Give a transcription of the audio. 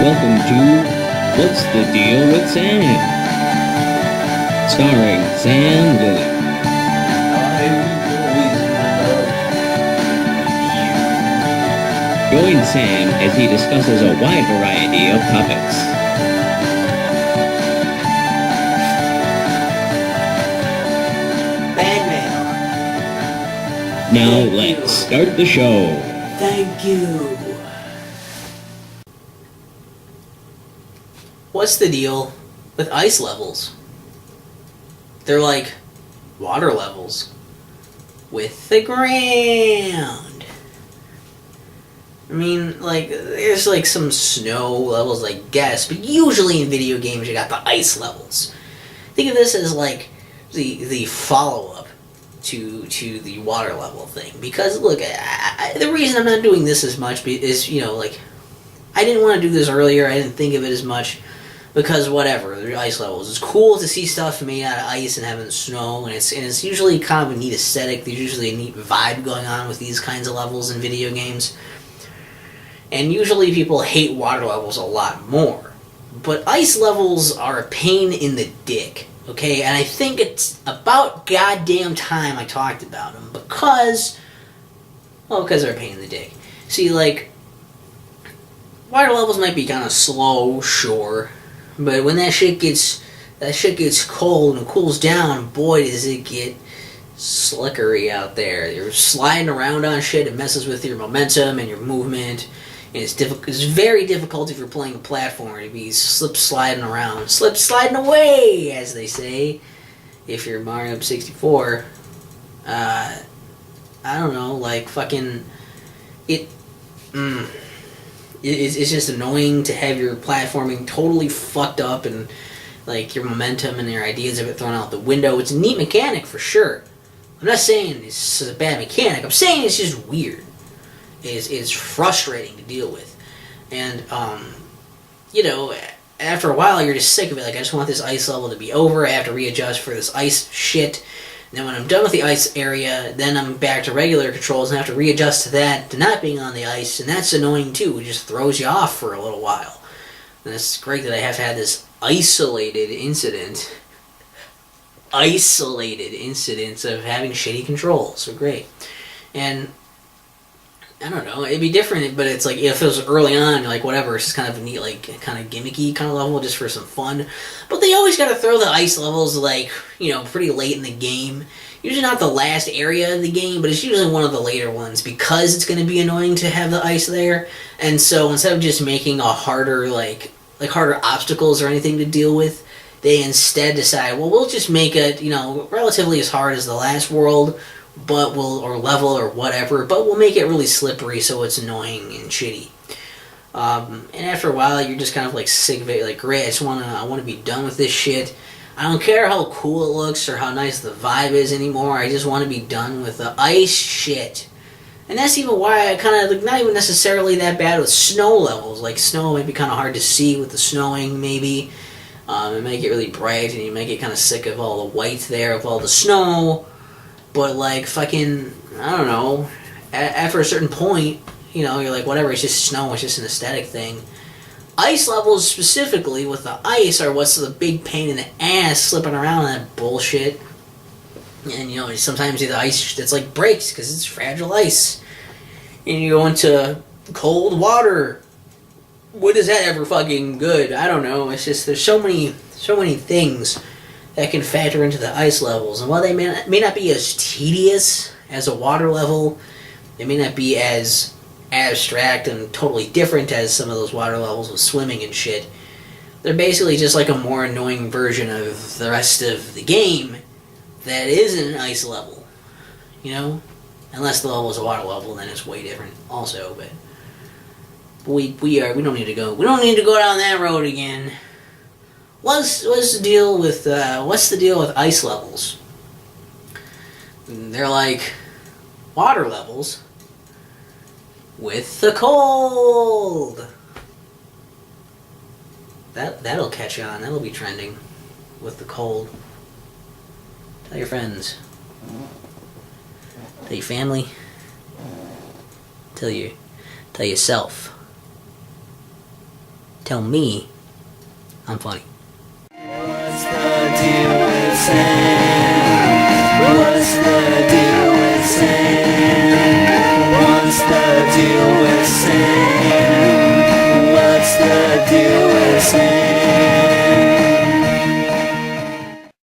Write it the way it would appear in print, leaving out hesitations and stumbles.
Welcome to What's the Deal with Sam? Starring Sam Lilly. Join Sam as he discusses a wide variety of topics. Bandmail. Now let's start the show. Thank you. What's the deal with ice levels? They're like water levels with the ground. I mean, like, there's like some snow levels, I guess, but usually in video games you got the ice levels. Think of this as like the follow-up to the water level thing. Because, look, the reason I'm not doing this as much is, like, I didn't want to do this earlier, I didn't think of it as much. Because whatever, the ice levels. It's cool to see stuff made out of ice and having snow, and it's usually kind of a neat aesthetic. There's usually a neat vibe going on with these kinds of levels in video games. And usually people hate water levels a lot more. But ice levels are a pain in the dick, okay? And I think it's about goddamn time I talked about them because they're a pain in the dick. See, like, water levels might be kind of slow, sure. But when that shit gets cold and cools down, boy, does it get slickery out there. You're sliding around on shit. It messes with your momentum and your movement. And it's very difficult if you're playing a platform to be sliding around, sliding away, as they say. If you're Mario 64, I don't know, like fucking It's just annoying to have your platforming totally fucked up and like your momentum and your ideas of it thrown out the window. It's a neat mechanic for sure. I'm not saying it's a bad mechanic. I'm saying it's just weird. It's frustrating to deal with. And, after a while you're just sick of it. Like, I just want this ice level to be over. I have to readjust for this ice shit. And then when I'm done with the ice area, then I'm back to regular controls and have to readjust to that, to not being on the ice, and that's annoying too. It just throws you off for a little while. And it's great that I have had this isolated incident of having shitty controls. So great. And I don't know, it'd be different, but it's like, if it was early on, like, whatever, it's just kind of a neat, like, kind of gimmicky kind of level, just for some fun. But they always gotta throw the ice levels, like, pretty late in the game. Usually not the last area of the game, but it's usually one of the later ones, because it's gonna be annoying to have the ice there. And so, instead of just making a harder, like harder obstacles or anything to deal with, they instead decide, well, we'll just make it, relatively as hard as the last world, or level or whatever, but we'll make it really slippery so it's annoying and shitty. And after a while, you're just kind of like sick of it. Like, great, I want to be done with this shit. I don't care how cool it looks or how nice the vibe is anymore. I just want to be done with the ice shit. And that's even why I kind of, like, not even necessarily that bad with snow levels. Like, snow might be kind of hard to see with the snowing, maybe. It might get really bright, and you might get kind of sick of all the white there, of all the snow. But, like, fucking, I don't know, after a certain point, you're like, whatever, it's just snow, it's just an aesthetic thing. Ice levels, specifically, with the ice, are what's the big pain in the ass slipping around in that bullshit. And, sometimes the ice, it's like breaks, because it's fragile ice. And you go into cold water. When is that ever fucking good? I don't know, it's just, there's so many things that can factor into the ice levels. And while they may not be as tedious as a water level, they may not be as abstract and totally different as some of those water levels with swimming and shit. They're basically just like a more annoying version of the rest of the game that isn't an ice level. Unless the level is a water level, then it's way different also. But we don't need to go down that road again. What's the deal with ice levels? They're like water levels with the cold. That'll catch on. That'll be trending with the cold. Tell your friends. Tell your family. Tell yourself. tell me I'm funny. What's the deal with Sam? What's the deal